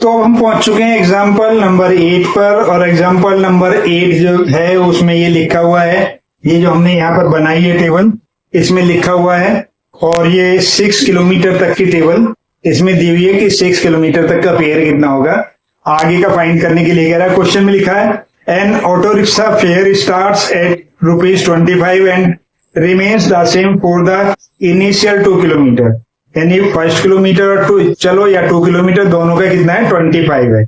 तो हम पहुंच चुके हैं एग्जाम्पल नंबर 8 पर, और एग्जाम्पल नंबर 8 जो है उसमें ये लिखा हुआ है, ये जो हमने यहाँ पर बनाई है टेबल, इसमें लिखा हुआ है, और ये 6 किलोमीटर तक की टेबल इसमें दी हुई है कि 6 किलोमीटर तक का फेयर कितना होगा। आगे का फाइंड करने के लिए कह रहा है, क्वेश्चन में लिखा है N auto rickshaw fair starts at ₹25 and remains the same for the initial 2 kilometre. यानी फर्स्ट किलोमीटर चलो या 2 किलोमीटर दोनों का कितना है 25 है,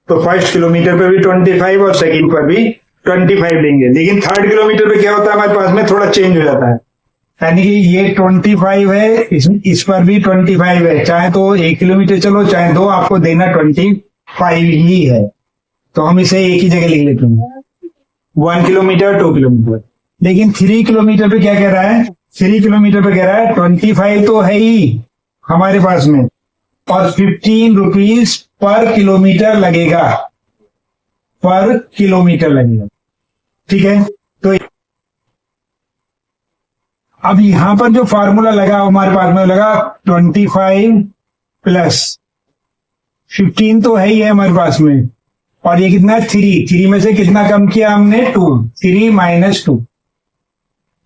तो फर्स्ट किलोमीटर पे भी 25 और सेकंड पर भी 25 लेंगे। लेकिन थर्ड किलोमीटर पे क्या होता है, हमारे पास में थोड़ा चेंज हो जाता है, यानी कि ये 25 है, इस पर भी 25 है, चाहे तो 1 किलोमीटर चलो चाहे 2, आपको देना 25 ही है। तो हम इसे एक ही जगह लिख लेते हैं, 1 किलोमीटर 2 किलोमीटर। लेकिन 3 किलोमीटर पे क्या कह रहा है, 3 किलोमीटर पे कह रहा है 25 तो है ही हमारे पास में, और 15 रुपीज पर किलोमीटर लगेगा, पर किलोमीटर लगेगा। ठीक है, तो अब यहां पर जो फार्मूला लगा हमारे पास में लगा 25 प्लस 15 तो है ही है हमारे पास में, और ये कितना है 3 में से कितना कम किया हमने 2, 3 माइनस 2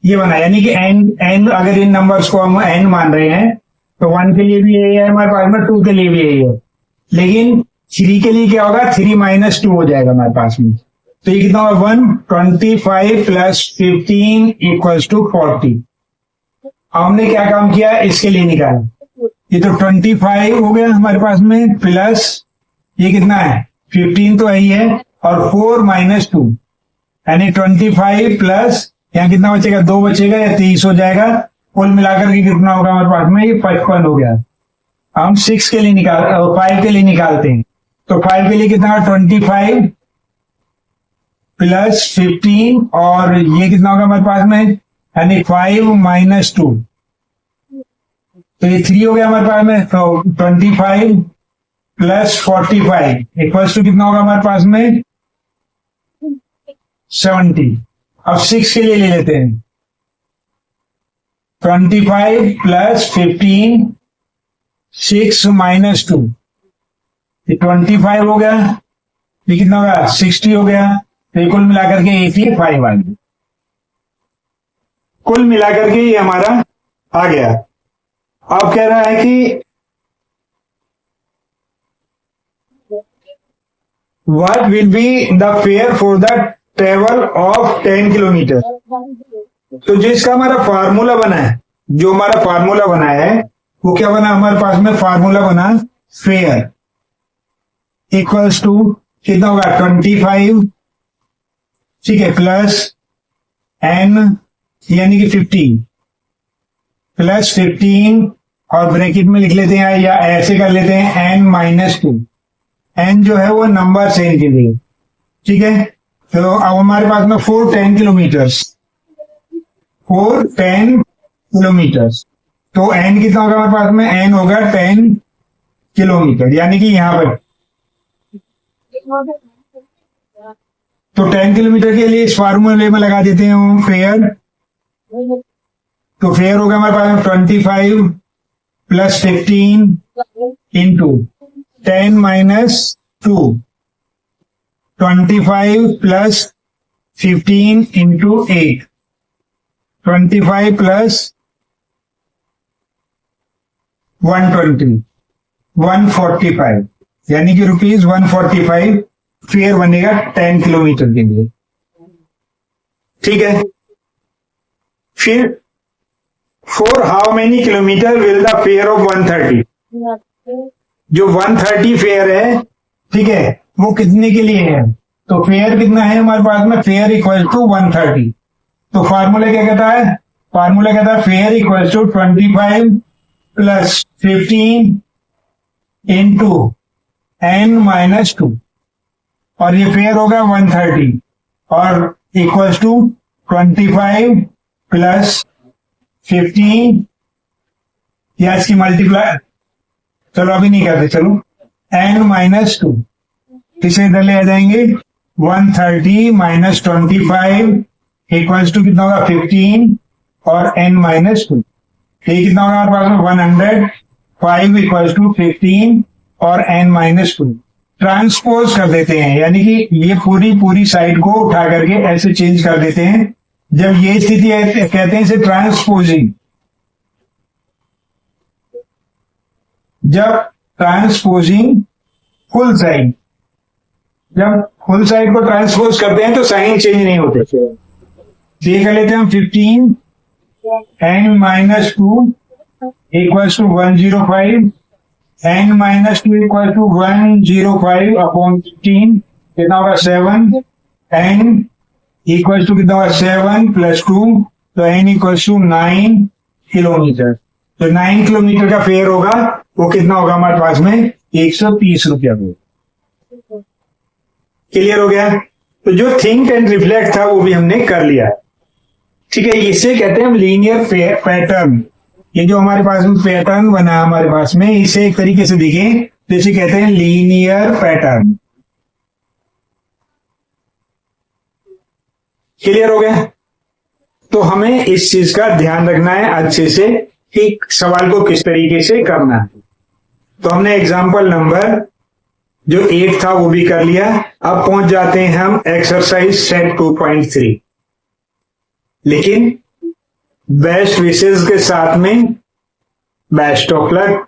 ये बना। यानी कि एन अगर इन नंबर्स को हम एन मान रहे हैं तो 1 के लिए भी यही है हमारे पास में, 2 के लिए भी यही है, लेकिन 3 के लिए क्या होगा 3 माइनस 2 हो जाएगा हमारे पास में। तो ये कितना होगा 125 प्लस 15 इक्वल्स टू 40। हमने क्या काम किया इसके लिए निकाला, ये तो 25 हो गया हमारे पास में, प्लस ये कितना है 15 तो यही है, और 4 माइनस 2 यानी 25 प्लस यहाँ कितना बचेगा 2 बचेगा या 30 हो जाएगा। कुल मिलाकर के कितना होगा हमारे पास में, ये 55 हो गया। हम 6 के लिए 5 के लिए निकालते हैं, तो 5 के लिए कितना 25 प्लस 15, और ये कितना होगा हमारे पास में, यानी 5 माइनस 2, तो ये 3 हो गया हमारे पास में। तो 25 प्लस 45 इक्वल्स टू कितना होगा हमारे पास में 70। अब 6 के लिए ले लेते हैं, 25 प्लस 15, 6 माइनस 2, ये 25 हो गया, ये कितना होगा 60 हो गया, तो कुल मिलाकर के 85 आ गया। कुल मिलाकर के ये हमारा आ गया। अब कह रहा है कि what will be the fare for the travel of 10 kilometre. तो जिसका हमारा फार्मूला बना है, जो हमारा फार्मूला बना है वो क्या बना हमारे पास में, फार्मूला बना फेयर इक्वल्स टू कितना होगा 25, ठीक है, प्लस एन यानी कि 15 प्लस 15, और ब्रैकेट में लिख लेते हैं या ऐसे कर लेते हैं एन माइनस 2। एन जो है वो नंबर चेंज के लिए, ठीक है। तो अब हमारे पास में 410 किलोमीटर्स, 410 किलोमीटर्स, तो एन कितना होगा हमारे पास में, एन होगा 10 किलोमीटर, यानी कि यहां पर तो 10 किलोमीटर के लिए इस फार्मूले में लगा देते हैं हम फेयर। तो फेयर होगा हमारे पास 25 plus 15 into 10 minus 2, 25 plus 15 into 8, 25 plus 120, 145, यानी कि ₹145 फेयर बनेगा 10 किलोमीटर के लिए। ठीक है, फिर for how many kilometre will the fair of 130। जो 130 फेयर है, ठीक है, वो कितने के लिए है, तो फेयर कितना है हमारे पास में, फेयर इक्वल टू 130। तो फार्मूला क्या कहता है, फार्मूला कहता है fair equal to 25 plus 15 into n minus 2, और ये फेयर होगा 130, और इक्वल टू 25 प्लस 15 या इसकी मल्टीप्लाई, चलो अभी नहीं करते, चलो एन माइनस 2, इसे इधर ले आ जाएंगे, 130 माइनस 25 इक्वल्स टू कितना होगा 15 और एन माइनस 2, ये कितना होगा हमारे पास में 100, 5 इक्वल्स टू 15 और एन माइनस 2, ट्रांसपोज कर देते हैं, यानी कि ये पूरी साइड को उठा करके ऐसे चेंज कर देते हैं। जब ये स्थिति है कहते हैं इसे ट्रांसपोजिंग। जब ट्रांसपोजिंग फुल साइड, जब फुल साइड को ट्रांसपोज करते हैं तो साइन चेंज नहीं होते। ये कर लेते हैं हम 15 n - 2 = 105, n - 2 = 105 अपॉन 15 कितना होगा 7, n इक्वल टू कितना होगा 7 + 2, तो n = 9 किलोमीटर। तो 9 किलोमीटर का फेयर होगा, वो कितना होगा हमारे पास में 130 रुपया को। क्लियर हो गया? तो जो थिंक एंड रिफ्लेक्ट था वो भी हमने कर लिया। ठीक है, इसे कहते हैं हम लीनियर पैटर्न। ये जो हमारे पास में पैटर्न बना है हमारे पास में, इसे एक तरीके से देखें तो इसे कहते हैं लीनियर पैटर्न। क्लियर हो गया? तो हमें इस चीज का ध्यान रखना है अच्छे से कि सवाल को किस तरीके से करना है। तो हमने एग्जाम्पल नंबर जो 8 था वो भी कर लिया। अब पहुंच जाते हैं हम एक्सरसाइज सेट 2.3। लेकिन बेस्ट विशेष के साथ में बेस्ट ऑफ लक।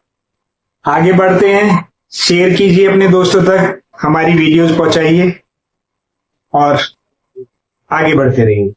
आगे बढ़ते हैं, शेयर कीजिए अपने दोस्तों तक, हमारी वीडियोस पहुंचाइए और आगे बढ़ते रहिए।